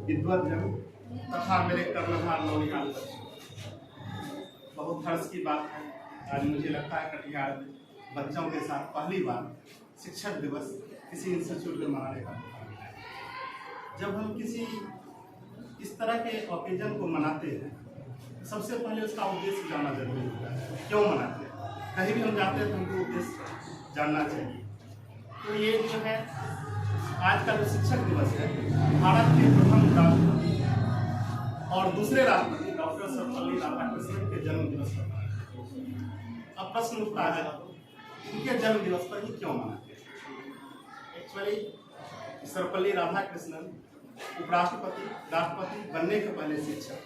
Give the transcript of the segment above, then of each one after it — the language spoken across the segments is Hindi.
विद्वत जन तथा मेरे कर्णधार नौनिहाल बच्चों, बहुत हर्ष की बात है। आज मुझे लगता है कटिहार में बच्चों के साथ पहली बार शिक्षक दिवस किसी इंस्टीट्यूट में मनाने का मौका मिला है। जब हम किसी इस तरह के ओकेजन को मनाते हैं, सबसे पहले उसका उद्देश्य जानना जरूरी होता है, क्यों मनाते हैं। कहीं भी हम जाते हैं तो हमको उद्देश्य जानना चाहिए। तो ये जो है आज का जो शिक्षक दिवस है, भारत के प्रथम राष्ट्रपति और दूसरे राष्ट्रपति डॉक्टर सर्वपल्ली राधाकृष्णन के जन्म दिवस पर मनाते हैं। अब प्रश्न उठता है, उनके जन्म दिवस पर ही क्यों मनाते हैं। एक्चुअली सर्वपल्ली राधाकृष्णन उपराष्ट्रपति राष्ट्रपति बनने के पहले शिक्षक,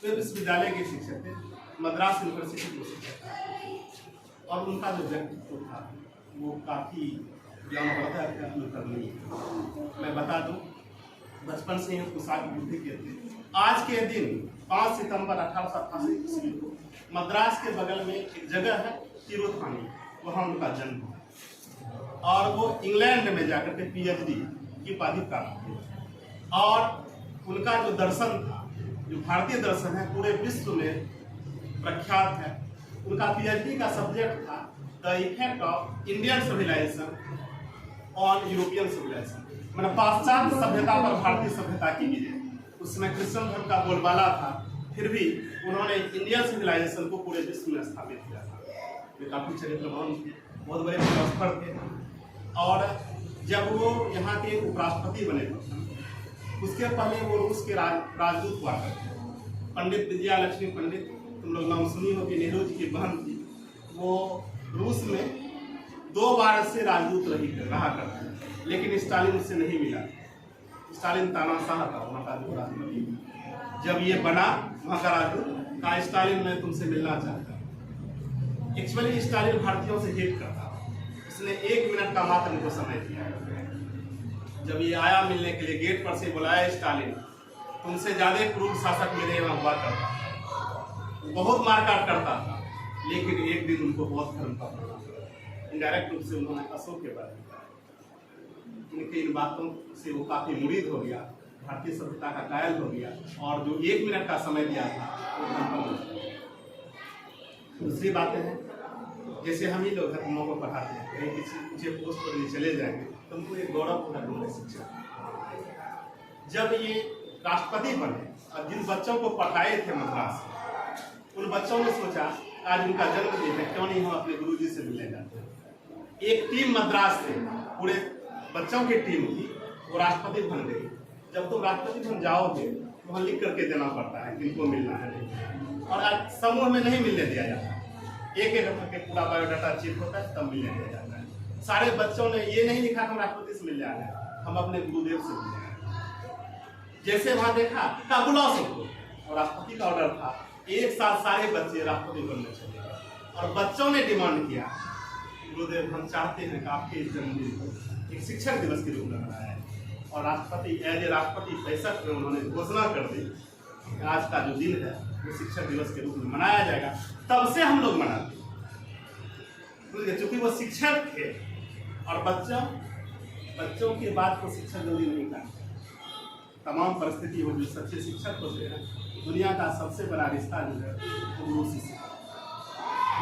वे विश्वविद्यालय के शिक्षक थे, मद्रास यूनिवर्सिटी के शिक्षक थे। और उनका जो व्यक्तित्व था वो काफ़ी ज्ञानवर्धक अनुकरणीय। मैं बता दूं, बचपन से ही कुशाग्र बुद्धि के थे। आज के दिन 5 सितंबर 1888 ईस्वी को मद्रास के बगल में एक जगह है तिरुथानी, वहाँ उनका जन्म हुआ और वो इंग्लैंड में जाकर के पीएचडी की उपाधि प्राप्त की। और उनका जो दर्शन था, जो भारतीय दर्शन है, पूरे विश्व में प्रख्यात है। उनका पीएचडी का सब्जेक्ट था the effect of Indian civilisation on European civilisation, मतलब पाश्चात्य सभ्यता पर भारतीय सभ्यता की विजय। उसमें कृष्ण धर्म का बोलबाला था, फिर भी उन्होंने इंडियन सिविलाइजेशन को पूरे विश्व में स्थापित किया था। वे काफी चरित्रवान थे, बहुत बड़े फिलोसफर थे। और जब वो यहाँ के उपराष्ट्रपति बने थे, उसके पहले वो रूस के राजदूत हुआ करते। पंडित विजया लक्ष्मी पंडित, तुम लोग नाम सुनी हो कि नेहरू जी की बहन थी, वो रूस में 2 बार से राजदूत रहा करते, लेकिन स्टालिन उससे नहीं मिला। स्टालिन तानाशाह था वहाँ का जो राजनीति। जब ये बना वहाँ का राजदूत, कहा स्टालिन मैं तुमसे मिलना चाहता हूँ। एक्चुअली स्टालिन भारतीयों से हेट करता, उसने 1 मिनट का मात्र उनको समय दिया। जब ये आया मिलने के लिए, गेट पर से बुलाया स्टालिन, तुमसे ज्यादा क्रूर शासक मेरे यहाँ हुआ करता, बहुत मारकाट करता था, लेकिन एक दिन उनको बहुत धर्म का पड़ा। इनडायरेक्ट रूप से उन्होंने अशोक के बारे में कहा। उनके इन बातों से वो काफी मुरीद हो गया, भारतीय सभ्यता का कायल हो गया, और जो 1 मिनट का समय दिया था वो धर्म पर। दूसरी बातें हैं, जैसे हम ही लोग धर्मों को पढ़ाते हैं, कहीं किसी ऊंचे पोस्ट पर भी चले जाएंगे तो उनको एक गौरव होगा हमारे शिक्षक। जब ये राष्ट्रपति बने और जिन बच्चों को पढ़ाए थे मद्रास, उन बच्चों ने सोचा आज उनका जन्मदिन है, क्यों नहीं हम अपने गुरुजी से मिलने जाते हैं। एक टीम मद्रास से, पूरे बच्चों की टीम थी, वो राष्ट्रपति बन गई। जब तुम राष्ट्रपति बन जाओगे तो वहाँ लिख करके देना पड़ता है किनको मिलना है, और आज समूह में नहीं मिलने दिया जाता। एक करके पूरा बायोडाटा चेक होता है, तब मिलने दिया जाता है। सारे बच्चों ने ये नहीं लिखा हम राष्ट्रपति से मिल जाए, हम अपने गुरुदेव से मिल जाए। जैसे वहाँ देखा का बुलाओ सबको, और राष्ट्रपति का ऑर्डर था, एक साथ सारे बच्चे राष्ट्रपति बनने चले गए। और बच्चों ने डिमांड किया, गुरुदेव हम चाहते हैं कि आपके इस जन्मदिन को एक शिक्षक दिवस के रूप में मनाया है। और राष्ट्रपति एज ए राष्ट्रपति 65 में उन्होंने घोषणा कर दी कि आज का जो दिन है वो शिक्षक दिवस के रूप में मनाया जाएगा। तब से हम लोग मनाते हैं, चूंकि वो शिक्षक थे। और बच्चों की बात को शिक्षक जल्दी नहीं करते। तमाम परिस्थिति हो, जो सच्चे शिक्षक होते हैं, दुनिया का सबसे बड़ा रिश्ता जो है वो गुरु शिष्य।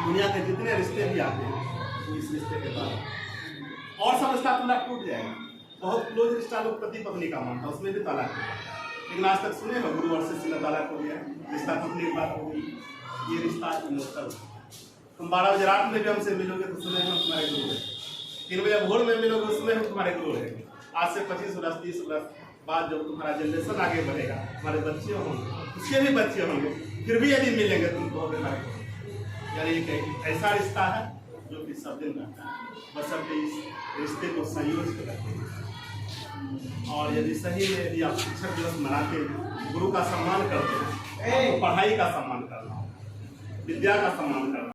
दुनिया के जितने रिश्ते भी आते हैं वो इस रिश्ते के बाद, और सब रिश्ता पूरा टूट जाएगा। बहुत क्लोज रिश्ता लोग पति पत्नी का मानता, उसमें भी तलाक है, लेकिन आज तक सुने हो गुरु और शिष्य का तलाक हो गया, रिश्ता टूटने की बात हो गई। ये रिश्ता इमोशनल। तुम 12 बजे रात में भी हमसे मिलोगे तो सुने हम तुम्हारे गुरु हैं, 3 बजे भोर में मिलोगे उसमें हम तुम्हारे गुरु हैं। आज से 25 वर्ष 30 वर्ष बाद जब तुम्हारा जनरेशन आगे बढ़ेगा, हमारे बच्चे होंगे, उसके भी बच्चे होंगे, फिर भी यदि मिलेंगे तुम कहोगे हमारे। यानी एक ऐसा रिश्ता है जो कि सब दिन रहता है, बशर्ते इस रिश्ते को संयोज कर रखते हैं। और यदि सही में यदि आप शिक्षक दिवस मनाते हैं, गुरु का सम्मान करते हैं, तो पढ़ाई का सम्मान करना, विद्या का सम्मान करना।